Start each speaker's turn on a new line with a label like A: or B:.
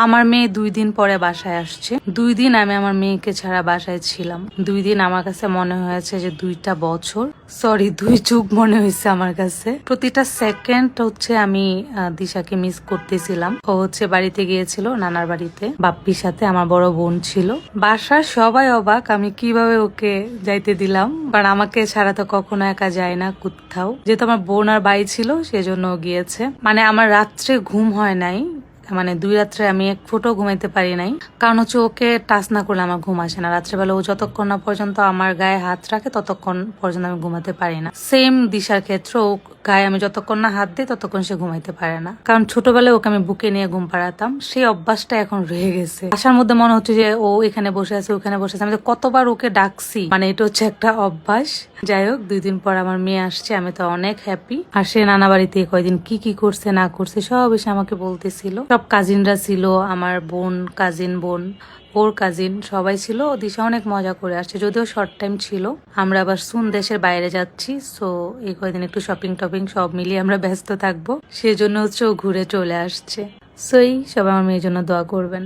A: আমার মেয়ে 2 দিন পরে বাসায় আসছে। 2 দিন আমি আমার মেয়েকে ছাড়া বাসায় ছিলাম। 2 দিন আমার কাছে মনে হয়েছে যে 2টা বছর, সরি 2 যুগ মনে হয়েছে আমার কাছে। প্রতিটা সেকেন্ড হচ্ছে আমি দিশাকে মিস করতেছিলাম। ও হচ্ছে বাড়িতে গিয়েছিল, নানার বাড়িতে বাপ্পির সাথে। আমার বড় বোন ছিল বাসার, সবাই অবাক আমি কিভাবে ওকে যাইতে দিলাম, কারণ আমাকে ছাড়া তো কখনো একা যায় না কোথাও। যেহেতু আমার বোন আর ভাই ছিল সেজন্য গিয়েছে। মানে আমার রাত্রে ঘুম হয় নাই, মানে 2 রাত্রে আমি এক ফুটও ঘুমাইতে পারি নাই, কারণ হচ্ছে ওকে টাচ না করলে আমার ঘুম আসে না। রাত্রেবেলা ও যতক্ষণ না পর্যন্ত আমার গায়ে হাত রাখে ততক্ষণ পর্যন্ত আমি ঘুমাতে পারি না। সেম দিশার ক্ষেত্রে, ও গায়ে আমি যতক্ষণ না হাত দিই ততক্ষণ সে ঘুমাইতে পারে না, কারণ ছোটবেলায় ওকে আমি বুকে নিয়ে ঘুম পাড়াতাম। সেই অভ্যাসটা এখন রয়ে গেছে। আসার মধ্যে মনে হচ্ছে যে ও এখানে বসে আছে, ওখানে বসে আছে। আমি তো কতবার ওকে ডাকছি, মানে এটা হচ্ছে একটা অভ্যাস। যাই হোক, 2 দিন পর আমার মেয়ে আসছে, আমি তো অনেক হ্যাপি। আর সে নানা বাড়িতে কয়দিন কি কি করছে না করছে সব এসে আমাকে বলতেছিল। সব কাজিনরা ছিল, আমার বোন, কাজিন বোন, ওর কাজিন, সবাই ছিল। দিশা অনেক মজা করে আসছে, যদিও শর্ট টাইম ছিল। আমরা আবার সুন দেশের বাইরে যাচ্ছি, সো এই কয়দিন একটু শপিং টপিং সব মিলিয়ে আমরা ব্যস্ত থাকবো। সেজন্য হচ্ছে ও ঘুরে চলে আসছে। সো এই সবাই আমার মেয়ের জন্য দোয়া করবেন।